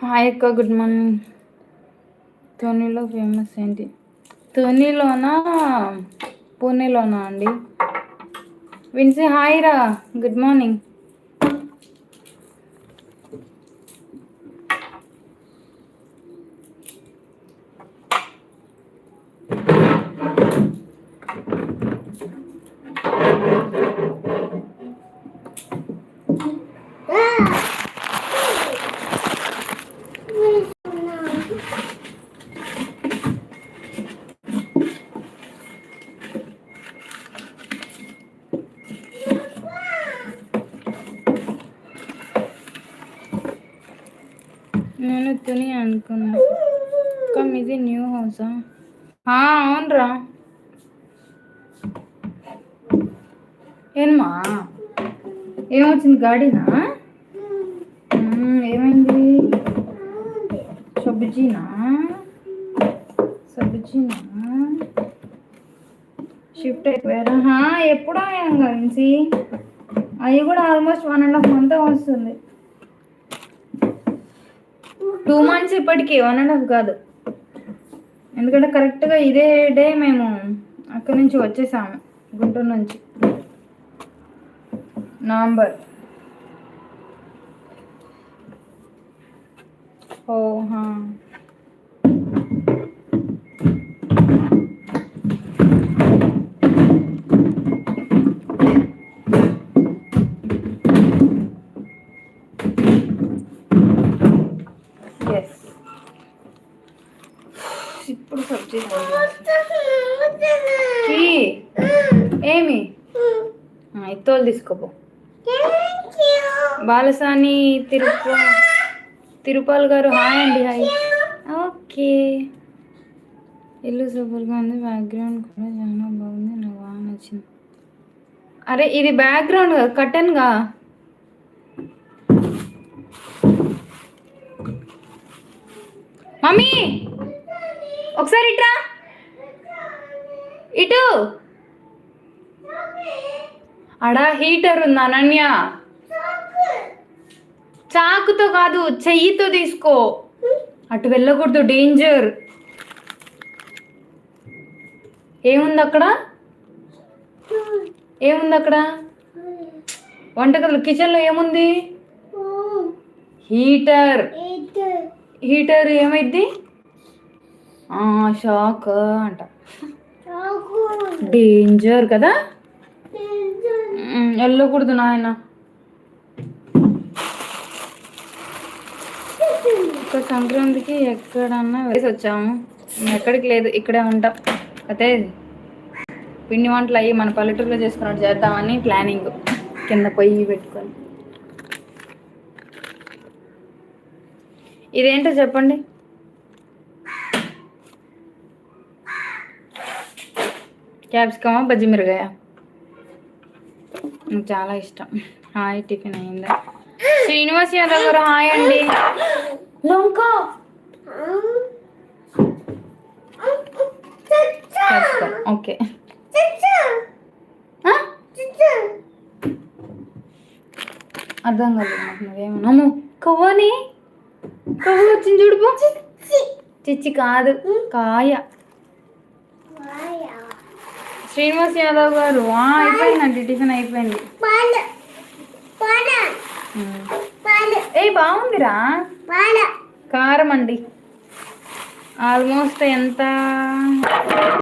Hi అక్క, good morning. తునిలో famous ఏంటి? తునిలోనా పూణేలోనా అండి? విన్సీ హాయ్ రా, గుడ్ మార్నింగ్. నేను తుని అనుకున్నా. ఇది న్యూ హౌసా? అవునరా. ఏమా ఏమొచ్చింది? గాడినా? ఏమైంది? సబ్జీనా? షిఫ్ట్ అయిపోయారా? ఎప్పుడో అయ్యాం కలిసి. అవి కూడా ఆల్మోస్ట్ 1.5 month వస్తుంది. 2 months ఇప్పటికీ, 1.5 కాదు. ఎందుకంటే కరెక్ట్గా ఇదే డే మేము అక్కడి నుంచి వచ్చేసాము, గుంటూరు నుంచి. నవంబర్. ఓహా. ఎస్. ఇప్పుడు సబ్జీ ఏమి ఇత్తోలు తీసుకోపో. బాలసాని తిరుపాల్ గారు హాయ్ అండి. హాయ్. ఓకే. ఇల్లు సూపర్గా ఉంది, బ్యాక్గ్రౌండ్ కూడా చాలా బాగుంది, నాకు బాగా నచ్చింది. అరే ఇది బ్యాక్గ్రౌండ్ కర్టెన్గా. మమ్మీ ఒకసారి ఇట్రా, ఇటు. అడా హీటర్ ఉంది అనన్య. చాకుతో కాదు, చెయ్యితో తీసుకో. అటు వెళ్ళకూడదు, డేంజర్. ఏముంది అక్కడ? వంటగదిలో, కిచెన్లో ఏముంది? హీటర్. ఏమైద్ది? షాక్ అంట. డేంజర్ కదా, వెళ్ళకూడదు నాయన. ఇక్కడ సంక్రాంతికి ఎక్కడన్నా వేసి వచ్చాము. ఎక్కడికి లేదు, ఇక్కడే ఉంటాం. అయితే పిండి వంటలు అయ్యి మన పల్లెటూరులో చేసుకున్నట్టు చేద్దామని ప్లానింగ్. కింద పొయ్యి పెట్టుకొని. ఇదేంటో చెప్పండి. క్యాప్సికమా, బజ్జి మిరగాయ? నాకు చాలా ఇష్టం. హాయ్, టిఫిన్ అయిందా? శ్రీనివాస్ యాదవ్ గారు హాయ్ అండి. ఓకే. అర్థం కాలేదు నాకు. నువ్వేమన్నా కొవ్వని కొవ్వు వచ్చింది చూడుపో. చిచ్చి కాదు, కాయ. శ్రీనివాస్ యాదవ్ గారు అయిపోయిందండి, టిఫిన్ అయిపోయింది. బాగుందిరా. కారం అండి. ఆల్మోస్ట్ ఎంత